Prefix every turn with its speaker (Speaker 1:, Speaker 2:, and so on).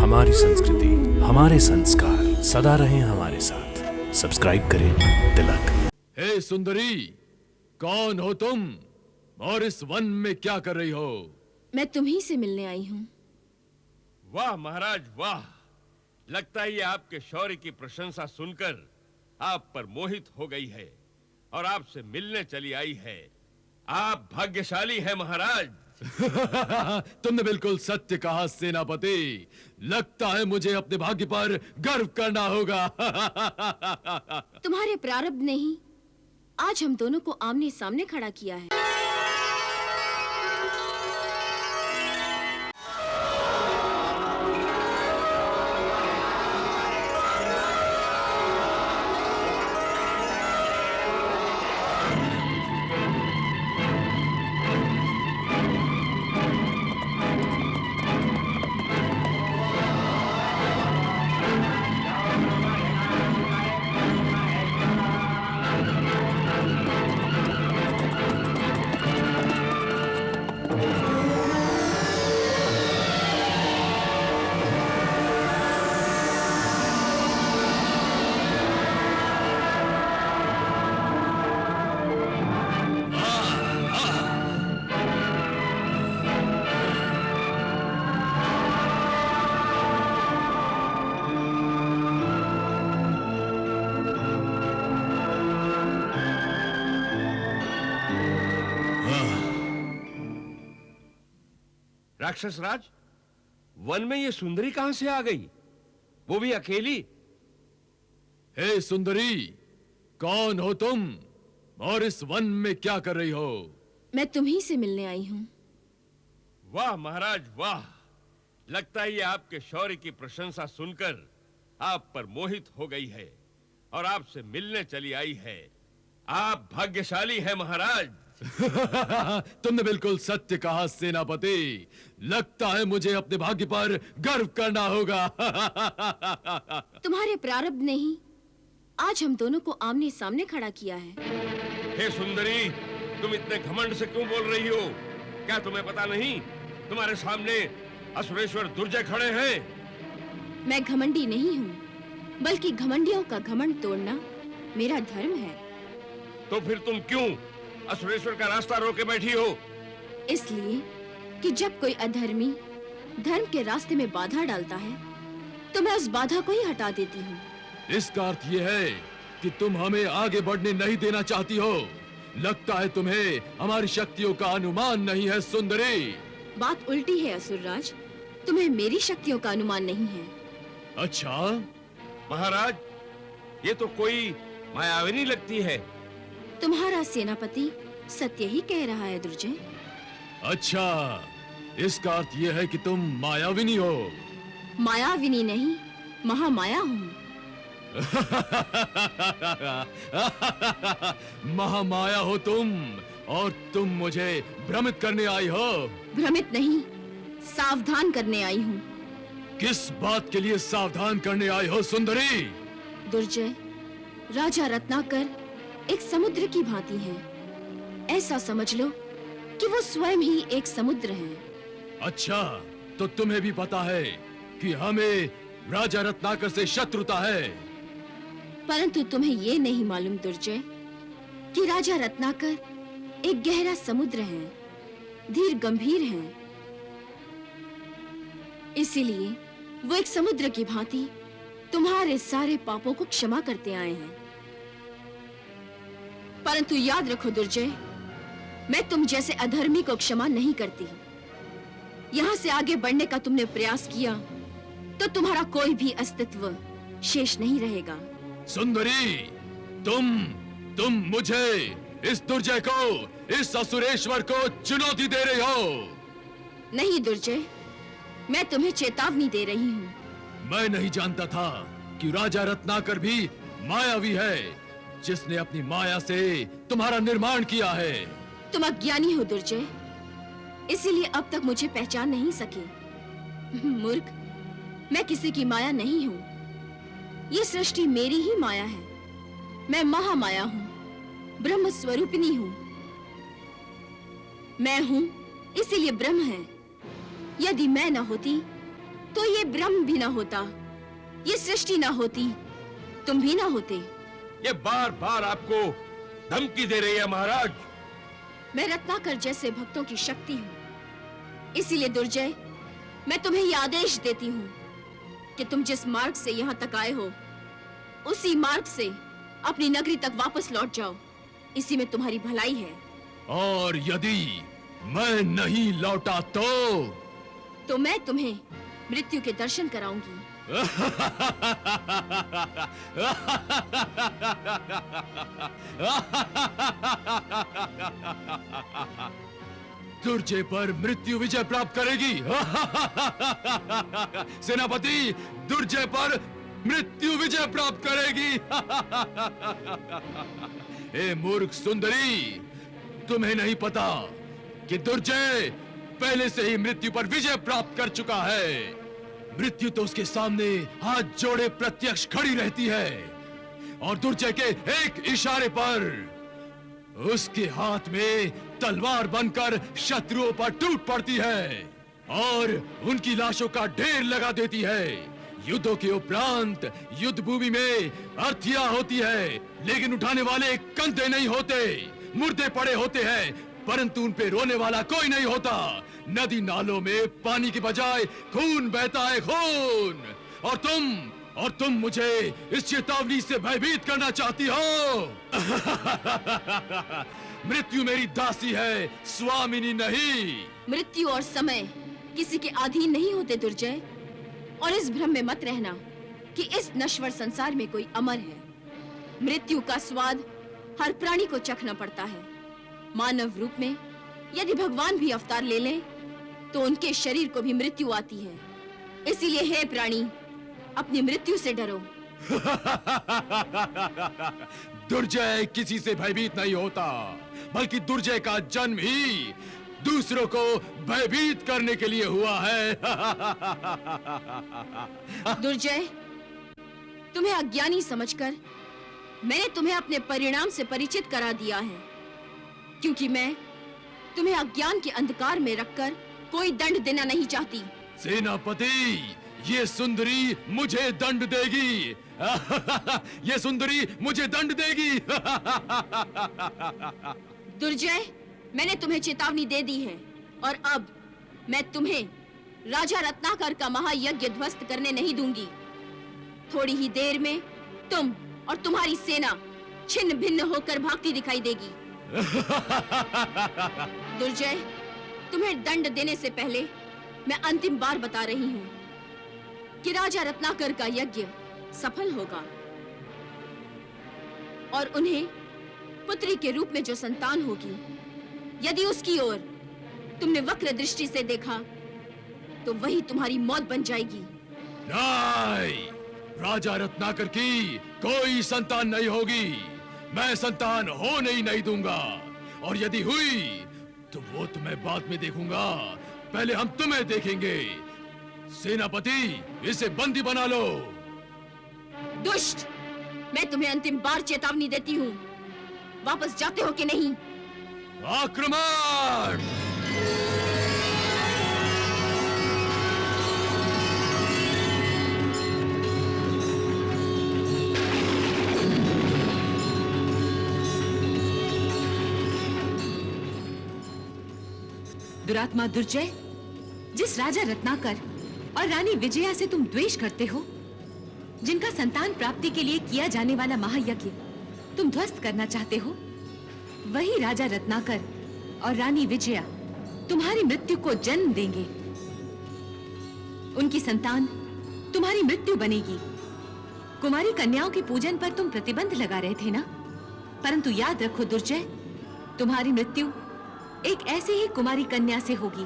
Speaker 1: हमारी संस्कृति, हमारे संस्कार सदा रहें हमारे साथ। सब्सक्राइब करें तिलक।
Speaker 2: हे सुंदरी, कौन हो तुम और इस वन में क्या कर रही हो?
Speaker 3: मैं तुम्ही से मिलने आई हूँ।
Speaker 4: वाह महाराज वाह, लगता है ये आपके शौर्य की प्रशंसा सुनकर आप पर मोहित हो गई है और आपसे मिलने चली आई है। आप भाग्यशाली हैं महाराज।
Speaker 2: तुमने बिल्कुल सत्य कहा सेनापति। लगता है मुझे अपने भाग्य पर गर्व करना होगा।
Speaker 3: तुम्हारे प्रारब्ध ने ही आज हम दोनों को आमने सामने खड़ा किया है।
Speaker 4: राक्षस राज, वन में ये सुंदरी कहां से आ गई, वो भी अकेली?
Speaker 2: हे सुंदरी, कौन हो तुम और इस वन में क्या कर रही हो?
Speaker 3: मैं तुम्ही से मिलने आई हूँ।
Speaker 4: वाह महाराज वाह, लगता है ये आपके शौर्य की प्रशंसा सुनकर आप पर मोहित हो गई है और आपसे मिलने चली आई है। आप भाग्यशाली हैं महाराज।
Speaker 2: तुमने बिल्कुल सत्य कहा सेनापति। लगता है मुझे अपने भाग्य पर गर्व करना होगा।
Speaker 3: तुम्हारे प्रारब्ध ने ही आज हम दोनों को आमने सामने खड़ा किया है।
Speaker 4: हे सुंदरी, तुम इतने घमंड से क्यों बोल रही हो? क्या तुम्हें पता नहीं तुम्हारे सामने असुरेश्वर दुर्जय खड़े हैं?
Speaker 3: मैं घमंडी नहीं हूँ, बल्कि घमंडियों का घमंड तोड़ना मेरा धर्म है।
Speaker 4: तो फिर तुम क्यों असुरेश्वर का रास्ता रोके बैठी हो?
Speaker 3: इसलिए कि जब कोई अधर्मी धर्म के रास्ते में बाधा डालता है तो मैं उस बाधा को ही हटा देती हूँ।
Speaker 2: इसका अर्थ ये है कि तुम हमें आगे बढ़ने नहीं देना चाहती हो। लगता है तुम्हें हमारी शक्तियों का अनुमान नहीं है सुंदरी।
Speaker 3: बात उल्टी है असुरराज, तुम्हें मेरी शक्तियों का अनुमान नहीं है।
Speaker 2: अच्छा
Speaker 4: महाराज, ये तो कोई मायाविनी लगती है।
Speaker 3: तुम्हारा सेनापति सत्य ही कह रहा है दुर्जय।
Speaker 2: अच्छा, इसका अर्थ यह है कि तुम मायाविनी हो।
Speaker 3: मायाविनी नहीं, महामाया हूँ।
Speaker 2: महामाया हो तुम और तुम मुझे भ्रमित करने आई हो।
Speaker 3: भ्रमित नहीं, सावधान करने आई हूँ।
Speaker 2: किस बात के लिए सावधान करने आई हो सुंदरी?
Speaker 3: दुर्जय, राजा रत्नाकर एक समुद्र की भांति है। ऐसा समझ लो कि वो स्वयं ही एक समुद्र है।
Speaker 2: अच्छा, तो तुम्हें भी पता है कि हमें राजा रत्नाकर से शत्रुता है।
Speaker 3: परंतु तुम्हें ये नहीं मालूम दुर्जय कि राजा रत्नाकर एक गहरा समुद्र है, धीर गंभीर है। इसीलिए वो एक समुद्र की भांति तुम्हारे सारे पापों को क्षमा करते आए हैं। परंतु याद रखो दुर्जय, मैं तुम जैसे अधर्मी को क्षमा नहीं करती। यहाँ से आगे बढ़ने का तुमने प्रयास किया तो तुम्हारा कोई भी अस्तित्व शेष नहीं रहेगा।
Speaker 2: सुंदरी, तुम मुझे, इस दुर्जय को, इस असुरेश्वर को चुनौती दे रही हो।
Speaker 3: नहीं दुर्जय, मैं तुम्हें चेतावनी दे रही हूँ।
Speaker 2: मैं नहीं जानता था कि राजा रत्नाकर भी मायावी है, जिसने अपनी माया से तुम्हारा निर्माण किया है।
Speaker 3: तुम अज्ञानी हो दुर्जय, इसीलिए अब तक मुझे पहचान नहीं सके। मूर्ख, मैं किसी की माया नहीं हूँ। ये सृष्टि मेरी ही माया है। मैं महामाया हूँ, ब्रह्म स्वरूपिणी हूँ। मैं हूँ इसीलिए ब्रह्म है। यदि मैं न होती तो ये ब्रह्म भी ना होता, ये सृष्टि ना होती, तुम भी ना होते।
Speaker 4: ये बार बार आपको धमकी दे रही है महाराज।
Speaker 3: मैं रत्नाकर जैसे भक्तों की शक्ति हूँ, इसीलिए दुर्जय मैं तुम्हें ये आदेश देती हूँ कि तुम जिस मार्ग से यहाँ तक आए हो, उसी मार्ग से अपनी नगरी तक वापस लौट जाओ। इसी में तुम्हारी भलाई है।
Speaker 2: और यदि मैं नहीं लौटा
Speaker 3: तो मैं तुम्हें मृत्यु के दर्शन कराऊंगी।
Speaker 2: दुर्जय पर मृत्यु विजय प्राप्त करेगी। सेनापति, दुर्जय पर मृत्यु विजय प्राप्त करेगी। ए मूर्ख सुंदरी, तुम्हें नहीं पता कि दुर्जय पहले से ही मृत्यु पर विजय प्राप्त कर चुका है। मृत्यु तो उसके सामने हाथ जोड़े प्रत्यक्ष खड़ी रहती है और दुर्जय के एक इशारे पर उसके हाथ में तलवार बनकर शत्रुओं पर टूट पड़ती है और उनकी लाशों का ढेर लगा देती है। युद्धों के उपरांत युद्ध भूमि में अर्थियां होती है, लेकिन उठाने वाले कंधे नहीं होते, मुर्दे पड़े होते हैं, परंतु उन पे रोने वाला कोई नहीं होता। नदी नालों में पानी की बजाय खून बहता है, खून। और तुम मुझे इस चेतावनी से भयभीत करना चाहती हो। मृत्यु मेरी दासी है, स्वामिनी नहीं।
Speaker 3: मृत्यु और समय किसी के अधीन नहीं होते दुर्जय, और इस भ्रम में मत रहना कि इस नश्वर संसार में कोई अमर है। मृत्यु का स्वाद हर प्राणी को चखना पड़ता है। मानव रूप में यदि भगवान भी अवतार ले लें, तो उनके शरीर को भी मृत्यु आती है। इसीलिए हे प्राणी, अपनी मृत्यु से डरो।
Speaker 2: दुर्जय किसी से भयभीत नहीं होता, बल्कि दुर्जय का जन्म ही दूसरों को भयभीत करने के लिए हुआ है।
Speaker 3: दुर्जय, तुम्हें अज्ञानी समझकर मैंने तुम्हें अपने परिणाम से परिचित करा दिया है, क्योंकि मैं तुम्हें अज्ञान के अंधकार में रखकर कोई दंड देना नहीं चाहती।
Speaker 2: सेनापति, ये सुंदरी मुझे दंड देगी। ये सुंदरी मुझे दंड देगी।
Speaker 3: दुर्जय, मैंने तुम्हें चेतावनी दे दी है, और अब मैं तुम्हें राजा रत्नाकर का महायज्ञ ध्वस्त करने नहीं दूंगी। थोड़ी ही देर में तुम और तुम्हारी सेना छिन्न भिन्न होकर भागती दिखाई देगी। दुर्जय, तुम्हें दंड देने से पहले मैं अंतिम बार बता रही हूँ कि राजा रत्नाकर का यज्ञ सफल होगा, और उन्हें पुत्री के रूप में जो संतान होगी, यदि उसकी ओर तुमने वक्र दृष्टि से देखा, तो वही तुम्हारी मौत बन जाएगी।
Speaker 2: नहीं, राजा रत्नाकर की कोई संतान नहीं होगी। मैं संतान होने ही नहीं दूंगा, और यदि हुई तो वो तुम्हें बाद में देखूंगा। पहले हम तुम्हें देखेंगे। सेनापति, इसे बंदी बना लो।
Speaker 3: दुष्ट, मैं तुम्हें अंतिम बार चेतावनी देती हूँ। वापस जाते हो कि नहीं?
Speaker 2: आक्रमण!
Speaker 5: दुरात्मा दुर्जय, जिस राजा रत्नाकर और रानी विजया से तुम द्वेष करते हो, जिनका संतान प्राप्ति के लिए किया जाने वाला महायज्ञ तुम ध्वस्त करना चाहते हो, वही राजा रत्नाकर और रानी विजया तुम्हारी मृत्यु को जन्म देंगे। उनकी संतान तुम्हारी मृत्यु बनेगी। कुमारी कन्याओं के पूजन पर तुम प्रतिबंध लगा रहे थे ना? परंतु याद रखो दुर्जय, तुम्हारी मृत्यु एक ऐसी ही कुमारी कन्या से होगी